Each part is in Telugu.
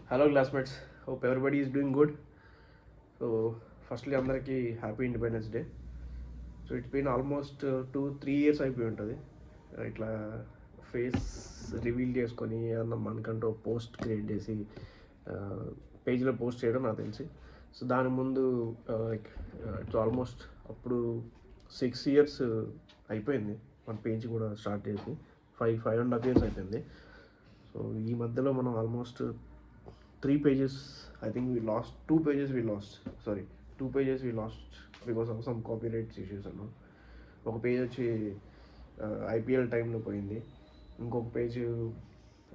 Hello classmates, hope everybody is doing good. So firstly అందరికీ happy independence day. So it's been almost 2-3 years అయిపోయి ఉంటుంది ఇట్లా ఫేస్ రివీల్ చేసుకొని ఏమన్నా మనకంటూ పోస్ట్ క్రియేట్ చేసి పేజ్లో పోస్ట్ చేయడం నాకు తెలిసి. సో దాని ముందు ఇట్స్ ఆల్మోస్ట్ అప్పుడు 6 years అయిపోయింది మన పేజ్ కూడా స్టార్ట్ చేసి 5.5 years అయిపోయింది. సో ఈ మధ్యలో మనం almost 3 pages, I think we lost 2 pages. 2 pages we lost because of some copyright issues అన్న. ఒక పేజ్ వచ్చి ఐపీఎల్ టైంలో పోయింది, ఇంకొక పేజ్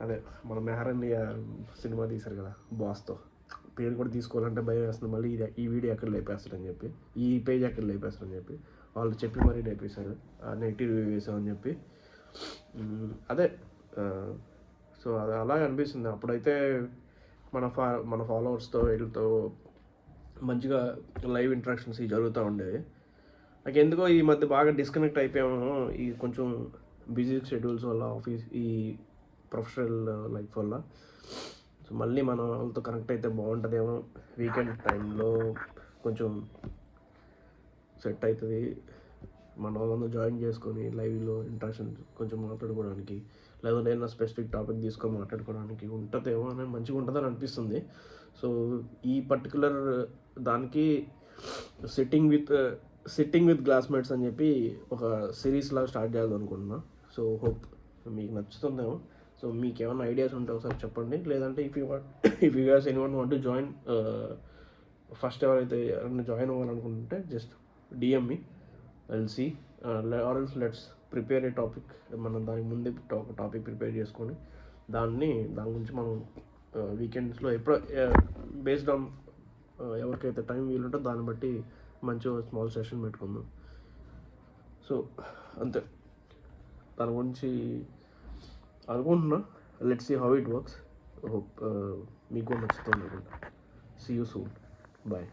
అదే మన మెహరన్య సినిమా తీశారు కదా బాస్తో, పేరు కూడా తీసుకోవాలంటే భయం వేస్తుంది, మళ్ళీ ఈ వీడియో ఎక్కడ లేపేస్తారని చెప్పి, ఈ పేజ్ ఎక్కడ లేపేస్తారని చెప్పి వాళ్ళు చెప్పి మరీ లేపేశారు, నెగిటివ్ రివ్యూ వేసామని చెప్పి. అదే సో అది అలాగే అనిపిస్తుంది. అప్పుడైతే మన ఫాలోవర్స్తో వీళ్ళతో మంచిగా లైవ్ ఇంటరాక్షన్స్ ఇవి జరుగుతూ ఉండేవి. నాకు ఎందుకో ఈ మధ్య బాగా డిస్కనెక్ట్ అయిపోయాము ఈ కొంచెం బిజీ షెడ్యూల్స్ వల్ల, ఆఫీస్ ఈ ప్రొఫెషనల్ లైఫ్ వల్ల. సో మళ్ళీ మన వాళ్ళతో కనెక్ట్ అయితే బాగుంటుందేమో, వీకెండ్ టైంలో కొంచెం సెట్ అవుతుంది, మన వాళ్ళందరూ జాయిన్ చేసుకొని లైవ్లో ఇంటరాక్షన్ కొంచెం మాట్లాడుకోవడానికి, లేదా ఏదైనా స్పెసిఫిక్ టాపిక్ తీసుకొని మాట్లాడుకోవడానికి ఉంటుందేమో అని మంచిగా ఉంటుందని అనిపిస్తుంది. సో ఈ పర్టికులర్ దానికి సిట్టింగ్ విత్ క్లాస్మేట్స్ అని చెప్పి ఒక సిరీస్ లాగా స్టార్ట్ చేయాలనుకుంటున్నా. సో హోప్ మీకు నచ్చుతుందేమో. సో మీకు ఏమైనా ఐడియాస్ ఉంటే ఒకసారి చెప్పండి, లేదంటే if you guys anyone want to join, first ఎవరైతే ఎవరైనా జాయిన్ అవ్వాలనుకుంటుంటే just DM me, I'll see, or else let's prepare a topic. మనం దానికి ముందే టాపిక్ ప్రిపేర్ చేసుకొని దాని గురించి మనం వీకెండ్స్లో ఎప్పుడో బేస్డ్ ఆన్ ఎవరికైతే టైం వీలుంటో దాన్ని బట్టి మంచిగా స్మాల్ సెషన్ పెట్టుకుందాం. సో అంతే, దాని గురించి అనుకుంటున్నా. Let's see how it works. Hope మీకు నచ్చుతుంది అనుకుంటా. See you soon, bye.